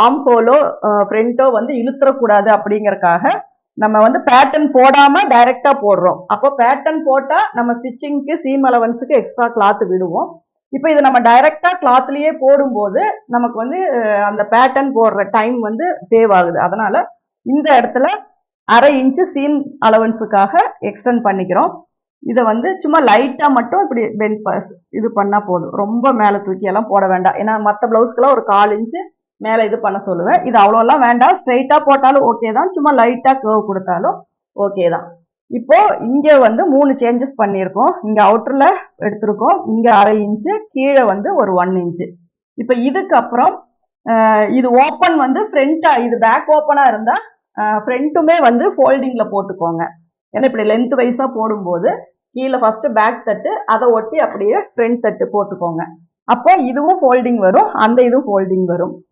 ஆம் ஹோலோ ஃப்ரண்ட்டோ வந்து இழுத்துறக்கூடாது அப்படிங்கறக்காக நம்ம வந்து பேட்டர்ன் போடாம டைரக்டா போடுறோம். அப்போ பேட்டர்ன் போட்டா நம்ம ஸ்டிச்சிங்க்கு சீம் அலவன்ஸுக்கு எக்ஸ்ட்ரா கிளாத் விடுவோம். இப்போ இது நம்ம டைரக்டா கிளாத்லயே போடும்போது நமக்கு வந்து அந்த பேட்டர்ன் போடுற டைம் வந்து சேவ் ஆகுது. அதனால இந்த இடத்துல 1/2 இன்ச்சு சீம் அலவன்ஸுக்காக எக்ஸ்டெண்ட் பண்ணிக்கிறோம். இதை வந்து சும்மா லைட்டா மட்டும் இப்படி பெண்ட் இது பண்ணா போதும். ரொம்ப மேல தூக்கி எல்லாம் போட வேண்டாம். ஏன்னா மற்ற பிளவுஸ்க்குலாம் ஒரு 1/4 இன்ச்சு மேல இது பண்ண சொல்லுவேன். இது அவ்வளோலாம் வேண்டாம். ஸ்ட்ரைட்டா போட்டாலும் ஓகே தான். சும்மா லைட்டா கர்வ் கொடுத்தாலும் ஓகே தான். இப்போ இங்க வந்து 3 சேஞ்சஸ் பண்ணியிருக்கோம். இங்க அவுட்டர்ல எடுத்திருக்கோம். இங்க 1/2 இன்ச்சு, கீழே வந்து ஒரு 1 இன்ச்சு. இப்போ இதுக்கப்புறம் இது ஓப்பன் வந்து ஃப்ரண்டா, இது பேக் ஓப்பனா இருந்தா ஃப்ரண்ட்டுமே வந்து ஃபோல்டிங்ல போட்டுக்கோங்க. ஏன்னா இப்படி லென்த் வைஸா போடும்போது கீழே ஃபர்ஸ்ட் பேக் தட்டு, அதை ஒட்டி அப்படியே ஃப்ரண்ட் தட்டு போட்டுக்கோங்க. அப்போ இதுவும் ஃபோல்டிங் வரும், அந்த இதுவும் ஃபோல்டிங் வரும்.